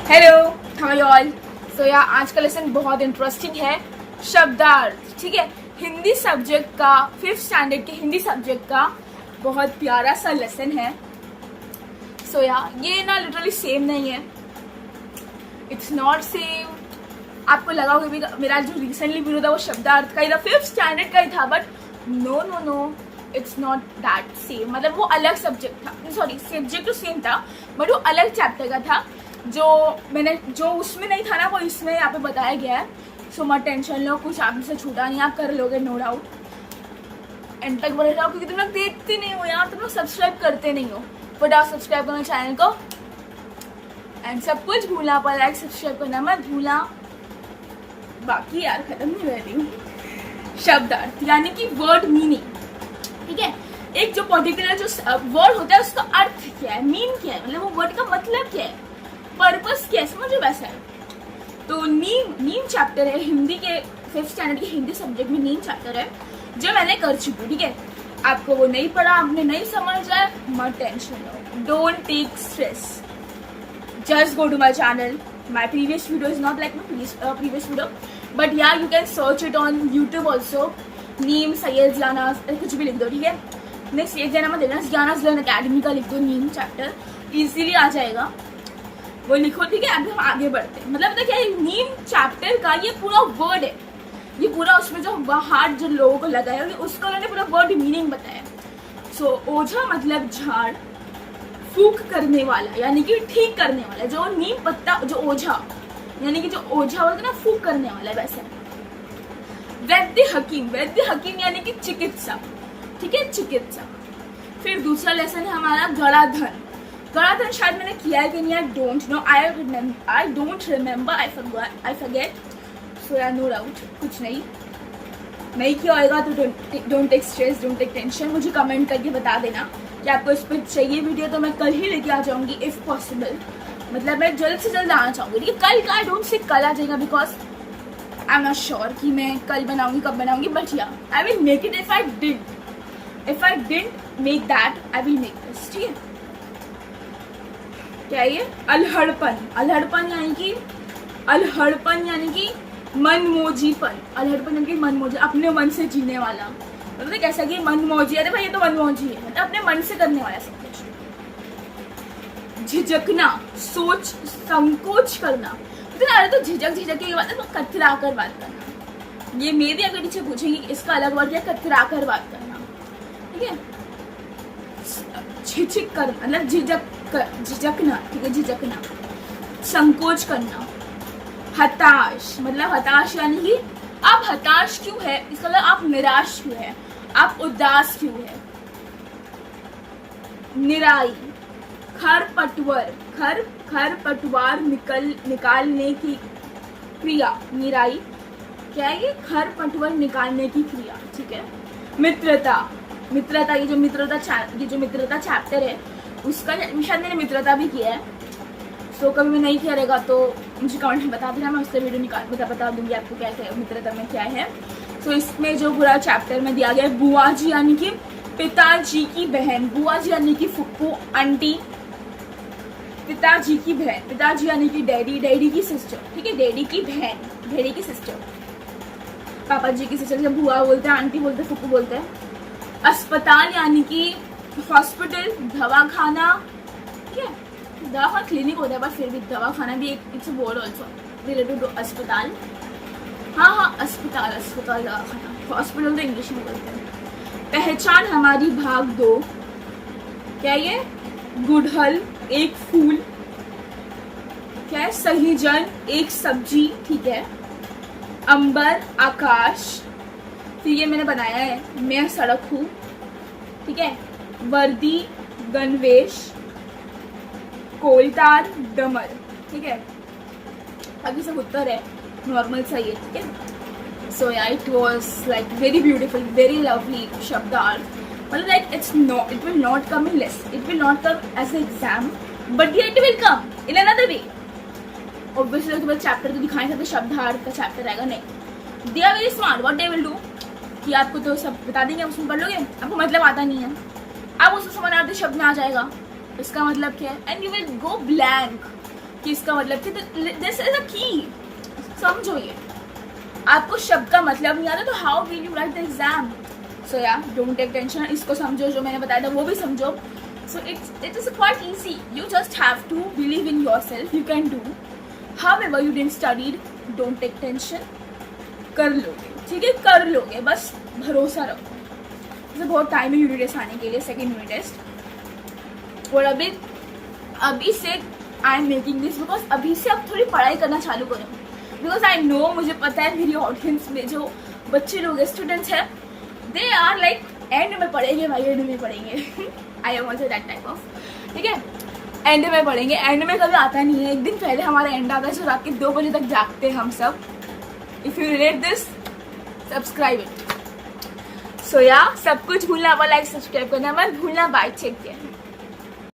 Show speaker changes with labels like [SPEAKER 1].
[SPEAKER 1] Hello, how are you all. So यार आज का लेसन बहुत इंटरेस्टिंग है, शब्दार्थ। ठीक है, हिंदी सब्जेक्ट का 5th स्टैंडर्ड के हिंदी सब्जेक्ट का बहुत प्यारा सा लेसन है। सो यार ये ना लिटरली सेम नहीं है, इट्स नॉट सेम। आपको लगा होगा मेरा जो रिसेंटली वीडियो था वो शब्दार्थ का ही था, 5th स्टैंडर्ड का ही था, but no no no, it's not that same. मतलब वो अलग सब्जेक्ट था, सॉरी सब्जेक्ट तो सेम था बट वो अलग चैप्टर का था। जो उसमें नहीं था ना वो इसमें यहाँ पे बताया गया है। सो मत टेंशन लो, कुछ आप से छूटा नहीं, आप कर लोगे नो डाउट। एंड तक बने रहो क्योंकि तुम लोग देखते नहीं हो यार, तुम लोग सब्सक्राइब करते नहीं हो। फटाफट सब्सक्राइब करना चैनल को, एंड सब कुछ भूला पर लाइक सब्सक्राइब करना मत भूला। बाकी यार खत्म नहीं कर रही हूँ। शब्दार्थ यानी कि वर्ड मीनिंग। ठीक है, एक जो पर्टिकुलर जो वर्ड होता है उसका अर्थ क्या है, मीन क्या है, मतलब वो वर्ड का मतलब क्या है, पर्पस क्या है, समझो वैसा है। तो नीम चैप्टर है हिंदी के 5th स्टैंडर्ड के हिंदी सब्जेक्ट में, नीम चैप्टर है जो मैंने कर चुकी हूँ। ठीक है, आपको वो नहीं पढ़ा, आपने नहीं समझ रहा है, मत टेंशन लो, don't take stress, just go to my channel. My previous video is not like my previous video, but यार you can search it on YouTube also. नीम सैयद जानाज कुछ भी लिख दो, ठीक है। नेक्स्ट एक जना मत देना, जानाज लर्न अकेडमी का लिख दो नीम चैप्टर, इजीली आ जाएगा, वो लिखो। ठीक है, अभी हम आगे बढ़ते हैं। मतलब क्या है, नीम चैप्टर का ये पूरा वर्ड है, ये पूरा उसमें जो बाहर जो लोगों को लगा है उसका उन्होंने पूरा वर्ड मीनिंग बताया। सो ओझा मतलब झाड़, फूक करने वाला यानी कि ठीक करने वाला। जो नीम पत्ता, जो ओझा यानी कि जो ओझा बोलते ना, फूक करने वाला है वैसे। वैद्य हकीम, वैद्य हकीम यानी कि चिकित्सा। ठीक है, चिकित्सा। फिर दूसरा लेसन है हमारा गणाधन। गणाधन शायद मैंने किया है कि नहीं, I don't know, I don't remember, I forget. So यार नो डाउट, कुछ नहीं किया होगा तो don't take stress, don't take tension. मुझे कमेंट करके बता देना कि आपको इस पर चाहिए वीडियो, तो मैं कल ही लेके आ जाऊंगी इफ पॉसिबल। मतलब मैं जल्द से जल्द आना चाहूंगी। ठीक है, कल का आई डोंट से कल आ जाएगा, because I am not sure कि मैं कल बनाऊंगी कब बनाऊंगी, बट या I will make it if I didn't make that, I will make this. ठीक है, क्या ये अल्हड़पन, अल्हड़पन यानी कि मनमोजीपन। अल्हड़पन यानी कि मनमोजी, अपने मन से जीने वाला। मतलब कैसा कि मनमोजी, अरे भाई ये तो मनमोजी है, मतलब अपने मन से करने वाला सब कुछ। झिझकना, सोच संकोच करना, तो झिझक की बात है, तो कतरा कर बात करना। ये मेरी अगर टीचर पूछेंगी इसका अलग वर्ड क्या, कतरा कर बात करना। ठीक है, झिझक कर मतलब झिझकना। ठीक है, झिझकना, संकोच करना। हताश मतलब हताश यानी कि आप हताश क्यों है, इसका मतलब आप निराश क्यों है, आप उदास क्यों है। निराई, खरपतवार निकालने की क्रिया। निराई क्या है, ये खरपतवार निकालने की क्रिया। ठीक है, मित्रता, ये जो मित्रता चैप्टर है उसका शायद मैंने मित्रता भी किया है। सो कभी मैं नहीं किया रहेगा तो मुझे कमेंट में बता देना, मैं उससे वीडियो बता दूंगी आपको क्या क्या मित्रता में क्या है। सो इसमें जो पूरा चैप्टर में दिया गया है, बुआ जी यानी कि पिताजी की बहन, बुआ जी यानी कि फुप्पू आंटी, पिताजी की बहन, पिताजी यानी कि डैडी की सिस्टर। ठीक है, डैडी की बहन, डैडी की सिस्टर, पापा जी की सिस्टर, जब बुआ बोलते हैं, आंटी बोलते हैं, फुप्पू बोलते हैं। अस्पताल यानी कि हॉस्पिटल, दवाखाना। ठीक है, दवा क्लिनिक होता है बट फिर भी दवाखाना भी एक it's word also related to अस्पताल। हाँ, अस्पताल दवाखाना, हॉस्पिटल तो इंग्लिश में बोलते हैं। पहचान हमारी भाग 2, क्या ये गुड़हल एक फूल, क्या है सहीजन एक सब्जी। ठीक है, अंबर आकाश, फिर ये मैंने बनाया है मैं सड़क हूँ। ठीक है, वर्दी गणवेश, कोलतार डमर। ठीक है, अभी सब उत्तर है, नॉर्मल सा ये। ठीक है, सो या it was like very beautiful, very lovely शब्दार्थ। मतलब like it will not come in less, it will not come as an exam, but yet it will come in another way. Obviously तुम्हें chapter तो दिखाई सकते शब्दार्थ का chapter आएगा नहीं। They are very smart, what they will do कि आपको तो सब बता देंगे, उसमें पढ़ लोगे, आपको मतलब आता नहीं है, अब उसको समानार्थी शब्द में आ जाएगा, इसका मतलब क्या है, and you will go blank. कि इसका मतलब कि दिस इज अ की, समझो ये। आपको शब्द का मतलब नहीं आता तो how will you write the exam? So yeah don't take tension, इसको समझो, जो मैंने बताया था वो भी समझो। So it is quite easy, you just have to believe in yourself, you can do. However you didn't studied, don't take tension, कर लोगे, ठीक है, कर लोगे, बस भरोसा रखो। जैसे बहुत टाइम है यूनिट टेस्ट आने के लिए, सेकेंड यूनिट टेस्ट, और अभी से I am making this because अभी से अब थोड़ी पढ़ाई करना चालू करो, बिकॉज आई नो, मुझे पता है मेरी ऑडियंस में जो बच्चे लोग स्टूडेंट्स हैं, दे आर लाइक एंड में पढ़ेंगे भाई, एंड में पढ़ेंगे। I am also that type of, ठीक है, एंड में पढ़ेंगे। एंड में कभी आता नहीं है, एक दिन पहले हमारा एंड आता है, जो रात के 2 बजे तक जागते हैं हम सब। If you relate this, subscribe it. So yeah सब कुछ भूलना, लाइक सब्सक्राइब करना मत भूलना। Bye, take care.